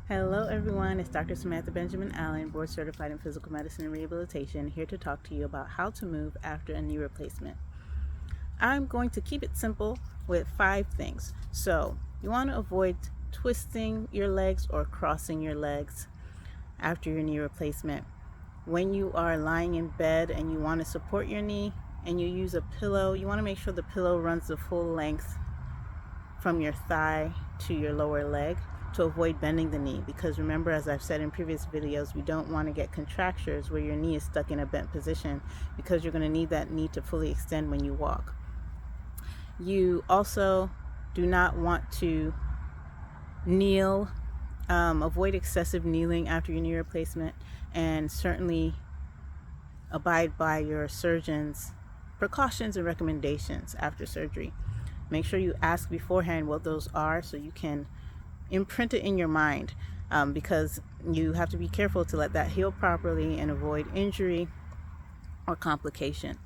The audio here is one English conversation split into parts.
Hello everyone, it's Dr. Samantha Benjamin Allen, board certified in physical medicine and rehabilitation, here to talk to you about how to move after a knee replacement. I'm going to keep it simple with 5 things. So you want to avoid twisting your legs or crossing your legs after your knee replacement. When you are lying in bed and you want to support your knee and you use a pillow, you want to make sure the pillow runs the full length from your thigh to your lower leg to avoid bending the knee, because remember, as I've said in previous videos, we don't want to get contractures where your knee is stuck in a bent position, because you're going to need that knee to fully extend when you walk. You also do not want to kneel. Avoid excessive kneeling after your knee replacement, and certainly abide by your surgeon's precautions and recommendations after surgery. Make sure you ask beforehand what those are so you can imprint it in your mind, because you have to be careful to let that heal properly and avoid injury or complication.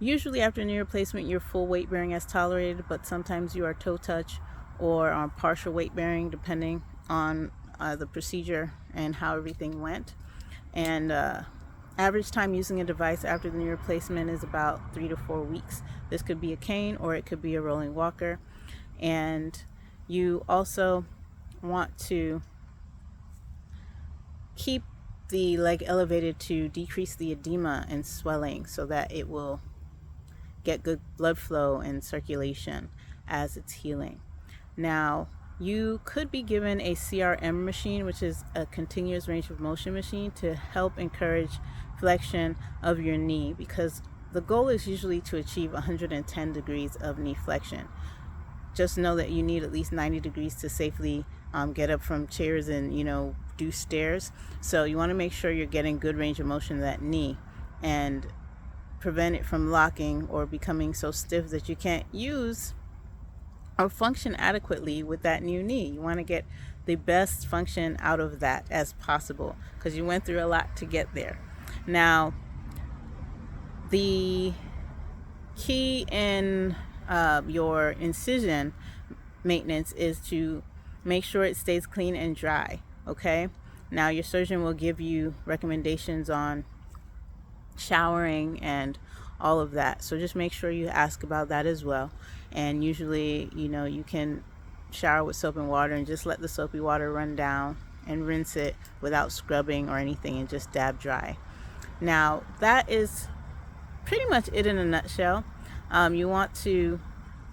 Usually after knee replacement, your full weight bearing is tolerated, but sometimes you are toe touch or on partial weight bearing depending on the procedure and how everything went. And average time using a device after the knee replacement is about 3 to 4 weeks. This could be a cane or it could be a rolling walker. And you also want to keep the leg elevated to decrease the edema and swelling so that it will get good blood flow and circulation as it's healing. Now, you could be given a CRM machine, which is a continuous range of motion machine, to help encourage flexion of your knee, because the goal is usually to achieve 110 degrees of knee flexion. Just know that you need at least 90 degrees to safely get up from chairs and do stairs. So you want to make sure you're getting good range of motion of that knee and prevent it from locking or becoming so stiff that you can't use or function adequately with that new knee. You want to get the best function out of that as possible, because you went through a lot to get there. Now, the key in your incision maintenance is to make sure it stays clean and dry. Okay, now your surgeon will give you recommendations on showering and all of that, so just make sure you ask about that as well. And usually, you can shower with soap and water and just let the soapy water run down and rinse it without scrubbing or anything and just dab dry. Now, that is pretty much it in a nutshell. You want to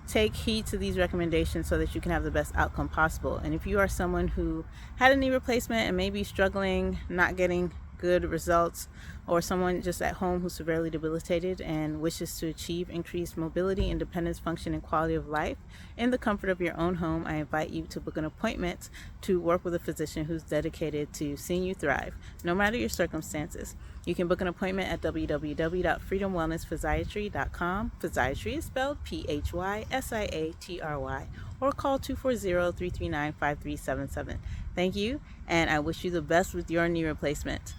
take heed to these recommendations so that you can have the best outcome possible. And if you are someone who had a knee replacement and may be struggling, not getting good results, or someone just at home who's severely debilitated and wishes to achieve increased mobility, independence, function, and quality of life in the comfort of your own home, I invite you to book an appointment to work with a physician who's dedicated to seeing you thrive, no matter your circumstances. You can book an appointment at www.freedomwellnessphysiatry.com. Physiatry is spelled P-H-Y-S-I-A-T-R-Y, or call 240-339-5377. Thank you, and I wish you the best with your knee replacement,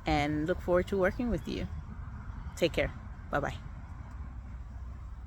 and look forward to working with you. Take care. Bye-bye.